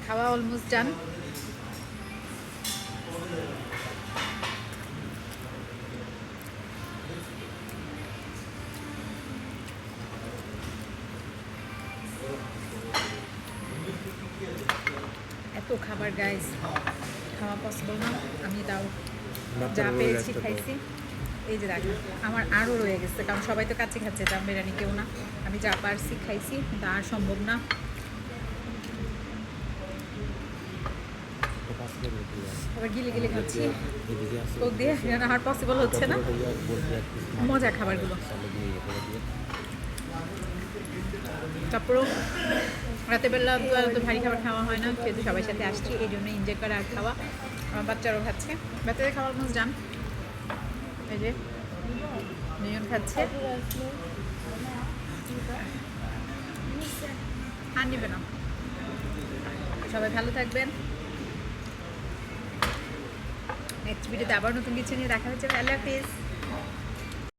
খাওয়া almost done. এত খাবার গাইস, খাওয়া পসিবল না। আমি তাও যা পেরেছি খাইছি। এই যে দেখো আমার আরও রয়ে গেছে, কারণ সবাই তো কাছে খাচ্ছে, দাম বিরিয়ানি কেউ না। আমি যা পারছি খাইছি, কিন্তু আর সম্ভব না। এবার গিলে গিলে খাচ্ছি কোক দিয়ে, কারণ আর পসিবল হচ্ছে না। মজা খাবারগুলো। তারপরেও রাতের বেলা তো ভারী খাবার খাওয়া হয় না, যেহেতু সবার সাথে আসছি, এই জন্য এনজয় করা আর খাওয়া। আমার বাচ্চারাও খাচ্ছে, বাচ্চাদের খাওয়া অলমোস্ট ডান। এই যে নিয়ন খাচ্ছে, আর নিবে না। সবাই ভালো থাকবেন। নেক্সট ভিডিওতে আবার নতুন কিছু নিয়ে দেখা হচ্ছে। আল্লাহ হাফিজ।